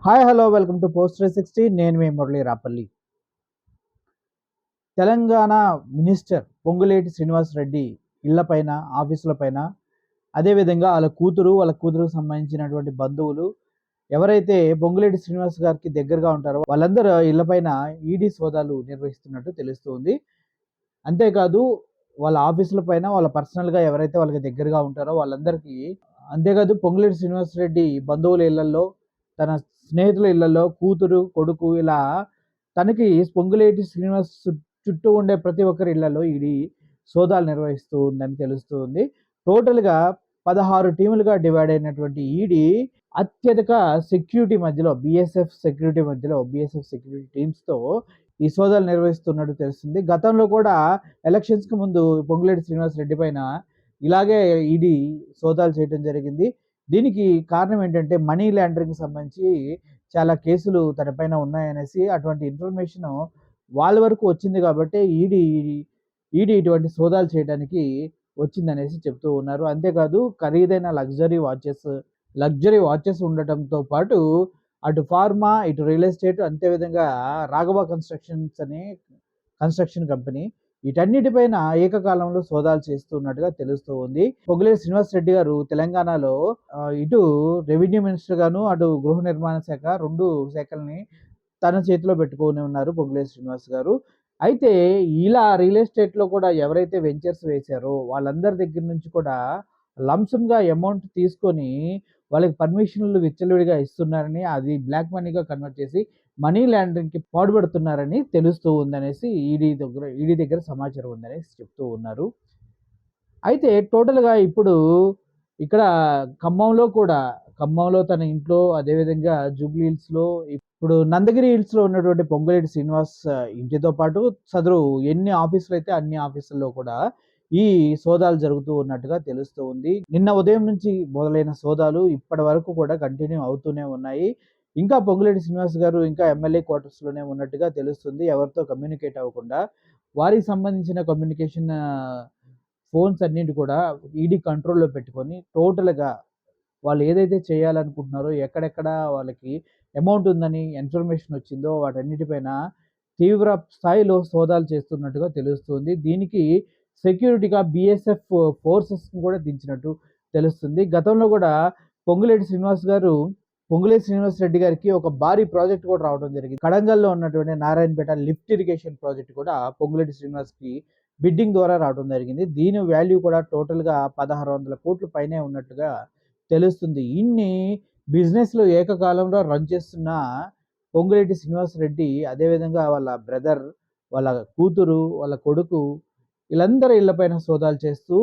Hi hello welcome to post 360. నేను మీ Murali Rapalli. Telangana minister Ponguleti Srinivasa Reddy ఇళ్లపైన, ఆఫీసులపైన, అదేవిధంగా వాళ్ళ కూతురుకు సంబంధించినటువంటి బంధువులు ఎవరైతే పొంగులేటి శ్రీనివాస్ గారికి దగ్గరగా ఉంటారో వాళ్ళందరూ ఇళ్లపైన ఈడీ సోదాలు నిర్వహిస్తున్నట్టు తెలుస్తుంది. అంతేకాదు వాళ్ళ ఆఫీసుల పైన వాళ్ళ పర్సనల్గా ఎవరైతే వాళ్ళకి దగ్గరగా ఉంటారో వాళ్ళందరికీ, అంతేకాదు పొంగులేటి శ్రీనివాసరెడ్డి బంధువుల ఇళ్లలో, తన స్నేహితుల ఇళ్లలో కూతురు, కొడుకు ఇలా తనకి పొంగులేటి శ్రీనివాస్ చుట్టూ ఉండే ప్రతి ఒక్కరి ఇళ్లలో ఈడీ సోదాలు నిర్వహిస్తూ ఉందని తెలుస్తుంది. టోటల్గా 16 టీములుగా డివైడ్ అయినటువంటి ఈడీ అత్యధిక సెక్యూరిటీ మధ్యలో బీఎస్ఎఫ్ సెక్యూరిటీ టీమ్స్తో ఈ సోదాలు నిర్వహిస్తున్నట్టు తెలుస్తుంది. గతంలో కూడా ఎలక్షన్స్కి ముందు పొంగులేటి శ్రీనివాసరెడ్డి పైన ఇలాగే ఈడీ సోదాలు చేయడం జరిగింది. దీనికి కారణం ఏంటంటే మనీ లాండరింగ్ సంబంధించి చాలా కేసులు తన పైన ఉన్నాయనేసి అటువంటి ఇన్ఫర్మేషన్ వాళ్ళ వరకు వచ్చింది కాబట్టి ఈడీ ఇటువంటి సోదాలు చేయడానికి వచ్చిందనేసి చెప్తూ ఉన్నారు. అంతేకాదు ఖరీదైన లగ్జరీ వాచెస్ ఉండటంతో పాటు అటు ఫార్మా, ఇటు రియల్ ఎస్టేట్, అంతేవిధంగా రాఘవ కన్స్ట్రక్షన్స్ అనే కన్స్ట్రక్షన్ కంపెనీ వీటన్నిటిపైన ఏకకాలంలో సోదాలు చేస్తున్నట్టుగా తెలుస్తూ ఉంది. పొంగులేటి శ్రీనివాసరెడ్డి గారు తెలంగాణలో ఇటు రెవెన్యూ మినిస్టర్ గాను, అటు గృహ నిర్మాణ శాఖ, రెండు శాఖల్ని తన చేతిలో పెట్టుకొని ఉన్నారు పొంగులేటి శ్రీనివాస్ గారు. అయితే ఇలా రియల్ ఎస్టేట్లో కూడా ఎవరైతే వెంచర్స్ వేశారో వాళ్ళందరి దగ్గర నుంచి కూడా లంసంగా అమౌంట్ తీసుకొని వాళ్ళకి పర్మిషన్లు విచ్చలవిడిగా ఇస్తున్నారని, అది బ్లాక్ మనీగా కన్వర్ట్ చేసి మనీ లాండరింగ్కి పాటుపడుతున్నారని తెలుస్తూ ఉందనేసి ఈడీ దగ్గర సమాచారం ఉందనేసి చెప్తూ ఉన్నారు. అయితే టోటల్గా ఇప్పుడు ఇక్కడ ఖమ్మంలో తన ఇంట్లో, అదేవిధంగా జూబ్లీ హిల్స్లో, ఇప్పుడు నందగిరి హిల్స్లో ఉన్నటువంటి పొంగులేటి శ్రీనివాస్ ఇంటితో పాటు సదరు ఎన్ని ఆఫీసులు అయితే అన్ని ఆఫీసుల్లో కూడా ఈ సోదాలు జరుగుతూ ఉన్నట్టుగా తెలుస్తూ ఉంది. నిన్న ఉదయం నుంచి మొదలైన సోదాలు ఇప్పటి వరకు కూడా కంటిన్యూ అవుతూనే ఉన్నాయి. ఇంకా పొంగులేటి శ్రీనివాస్ గారు ఇంకా ఎమ్మెల్యే క్వార్టర్స్లోనే ఉన్నట్టుగా తెలుస్తుంది. ఎవరితో కమ్యూనికేట్ అవ్వకుండా వారికి సంబంధించిన కమ్యూనికేషన్ ఫోన్స్ అన్నింటి కూడా ఈడీ కంట్రోల్లో పెట్టుకొని టోటల్గా వాళ్ళు ఏదైతే చేయాలనుకుంటున్నారో, ఎక్కడెక్కడ వాళ్ళకి అమౌంట్ ఉందని ఇన్ఫర్మేషన్ వచ్చిందో వాటన్నిటిపైన తీవ్ర స్థాయిలో సోదాలు చేస్తున్నట్టుగా తెలుస్తుంది. దీనికి సెక్యూరిటీగా బీఎస్ఎఫ్ ఫోర్సెస్ని కూడా దించినట్టు తెలుస్తుంది. గతంలో కూడా పొంగులేటి శ్రీనివాస్ రెడ్డి గారికి ఒక భారీ ప్రాజెక్ట్ కూడా రావడం జరిగింది. కడంగల్లో ఉన్నటువంటి నారాయణపేట లిఫ్ట్ ఇరిగేషన్ ప్రాజెక్ట్ కూడా పొంగులేటి శ్రీనివాస్కి బిడ్డింగ్ ద్వారా రావడం జరిగింది. దీని వాల్యూ కూడా టోటల్గా 1600 కోట్ల పైనే ఉన్నట్టుగా తెలుస్తుంది. ఇన్ని బిజినెస్లు ఏకకాలంలో రన్ చేస్తున్న పొంగులేటి శ్రీనివాసరెడ్డి, అదేవిధంగా వాళ్ళ బ్రదర్, వాళ్ళ కూతురు, వాళ్ళ కొడుకు, వీళ్ళందరూ ఇళ్లపైన సోదాలు చేస్తూ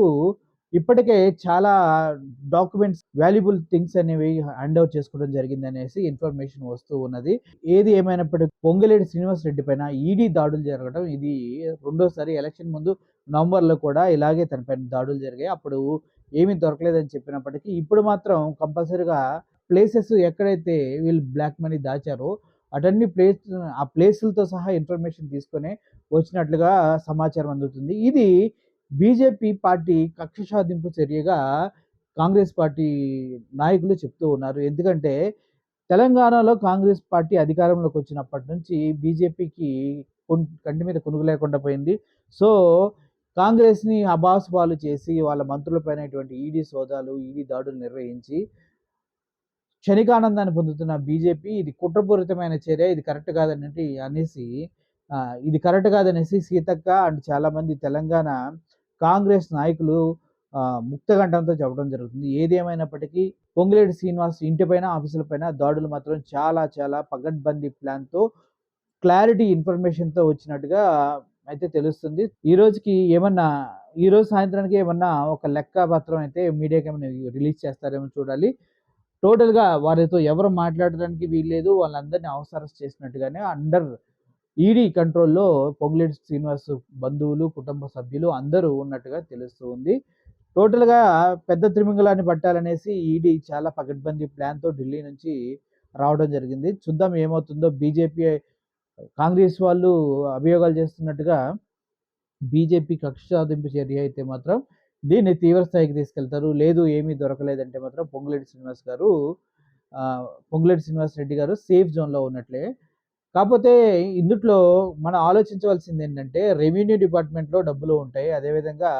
ఇప్పటికే చాలా డాక్యుమెంట్స్, వాల్యుబుల్ థింగ్స్ అనేవి హ్యాండ్ ఓవర్ చేసుకోవడం జరిగింది అనేసి ఇన్ఫర్మేషన్ వస్తూ ఉన్నది. ఏది ఏమైనప్పటికీ పొంగులేటి శ్రీనివాసరెడ్డి పైన ఈడీ దాడులు జరగడం ఇది రెండోసారి. ఎలక్షన్ ముందు నవంబర్లో కూడా ఇలాగే తన పైన దాడులు జరిగాయి. అప్పుడు ఏమీ దొరకలేదని చెప్పినప్పటికీ ఇప్పుడు మాత్రం కంపల్సరీగా ప్లేసెస్ ఎక్కడైతే వీళ్ళు బ్లాక్ మనీ దాచారో అటన్ని ఆ ప్లేసులతో సహా ఇన్ఫర్మేషన్ తీసుకొని వచ్చినట్లుగా సమాచారం అందుతుంది. ఇది బీజేపీ పార్టీ కక్ష సాధింపు చర్యగా కాంగ్రెస్ పార్టీ నాయకులు చెప్తూ ఉన్నారు. ఎందుకంటే తెలంగాణలో కాంగ్రెస్ పార్టీ అధికారంలోకి వచ్చినప్పటి నుంచి బీజేపీకి కంటి మీద కొనుగు లేకుండా పోయింది. సో కాంగ్రెస్ని అబాసుపాలు చేసి వాళ్ళ మంత్రులపైన ఇటువంటి ఈడీ దాడులు నిర్వహించి క్షణికానందాన్ని పొందుతున్న బీజేపీ ఇది కుట్రపూరితమైన చర్య, ఇది కరెక్ట్ కాదనేసి సీతక్క అండ్ చాలామంది తెలంగాణ కాంగ్రెస్ నాయకులు ముక్తకంఠంతో చెప్పడం జరుగుతుంది. ఏది ఏమైనప్పటికీ పొంగులేటి శ్రీనివాస్ ఇంటిపైన, ఆఫీసులపైన దాడులు మాత్రం చాలా చాలా పగడ్బందీ ప్లాన్తో, క్లారిటీ ఇన్ఫర్మేషన్తో వచ్చినట్టుగా అయితే తెలుస్తుంది. ఈ రోజు సాయంత్రానికి ఏమన్నా ఒక లెక్క పత్రం అయితే మీడియాకి ఏమైనా రిలీజ్ చేస్తారేమో చూడాలి. టోటల్గా వారితో ఎవరు మాట్లాడడానికి వీల్లేదు, వాళ్ళందరినీ హౌస్ అరెస్ట్ చేసినట్టుగానే అండర్ ఈడీ కంట్రోల్లో పొంగులేటి శ్రీనివాస్ బంధువులు, కుటుంబ సభ్యులు అందరూ ఉన్నట్టుగా తెలుస్తూ ఉంది. టోటల్గా పెద్ద త్రిమింగళాన్ని పట్టాలనేసి ఈడీ చాలా పకడ్బందీ ప్లాన్తో ఢిల్లీ నుంచి రావడం జరిగింది. చూద్దాం ఏమవుతుందో. బీజేపీ, కాంగ్రెస్ వాళ్ళు అభియోగాలు చేస్తున్నట్టుగా బీజేపీ కక్ష సాధింపు చర్య అయితే మాత్రం దీన్ని తీవ్ర స్థాయికి తీసుకెళ్తారు. లేదు ఏమీ దొరకలేదంటే మాత్రం పొంగులేటి శ్రీనివాస్ గారు పొంగులేటి శ్రీనివాసరెడ్డి గారు సేఫ్ జోన్‌లో ఉన్నట్లే. కాపోతే ఇందుట్లో మనం ఆలోచించవలసిందేంటంటే, రెవెన్యూ డిపార్ట్‌మెంట్‌లో డబ్బులు ఉంటాయి. అదేవిధంగా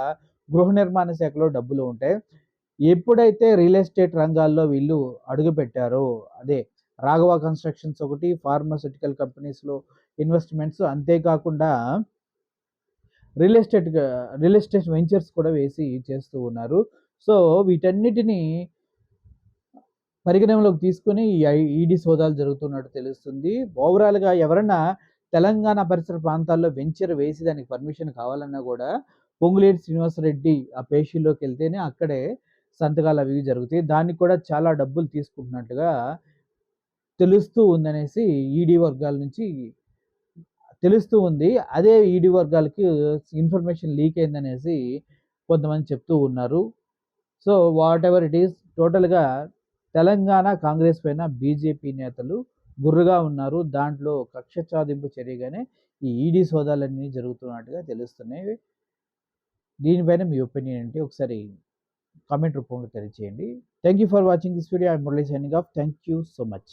గృహ నిర్మాణ శాఖలో డబ్బులు ఉంటాయి. ఎప్పుడైతే రియల్ ఎస్టేట్ రంగాల్లో వీళ్ళు అడుగుపెట్టారో, అదే రాఘవ కన్‌స్ట్రక్షన్స్ ఒకటి, ఫార్మాస్యూటికల్ కంపెనీస్‌లో ఇన్వెస్ట్‌మెంట్స్ అంతేకాకుండా రియల్ ఎస్టేట్ వెంచర్స్ కూడా వేసి చేస్తూ ఉన్నారు. సో, వీటన్నిటిని పరిగణనలోకి తీసుకొని ఈ ఈడీ సోదాలు జరుగుతున్నట్టు తెలుస్తుంది. ఓవరాల్‌గా ఎవరన్నా తెలంగాణ పరిసర ప్రాంతాల్లో వెంచర్ వేసి దానికి పర్మిషన్ కావాలన్నా గూడా పొంగులేటి శ్రీనివాసరెడ్డి ఆ పేషీలోకెళ్తేనే అక్కడే సంతకాలవి జరుగుతాయి. దానికి కూడా చాలా డబ్బులు తీసుకుంటున్నట్టుగా తెలుస్తూ ఉందనేసి ఈడీ వర్గాల నుంచి తెలుస్తూ ఉంది. అదే ఈడీ వర్గాలకి ఇన్ఫర్మేషన్ లీక్ అయిందనేసి కొంతమంది చెప్తూ ఉన్నారు. So, what ever it is టోటల్‌గా తెలంగాణ కాంగ్రెస్ పైన బీజేపీ నేతలు గుర్రుగా ఉన్నారు. దాంట్లో కక్ష సాధింపు చర్యగానే ఈ ఈడీ సోదాలన్నీ జరుగుతున్నట్టుగా తెలుస్తున్నాయి. దీనిపైన మీ ఒపీనియన్ ఏంటి? ఒకసారి కామెంట్ రూపంలో తెలియజేయండి. Thank you for watching this video. I am Murali signing off. Thank you so much.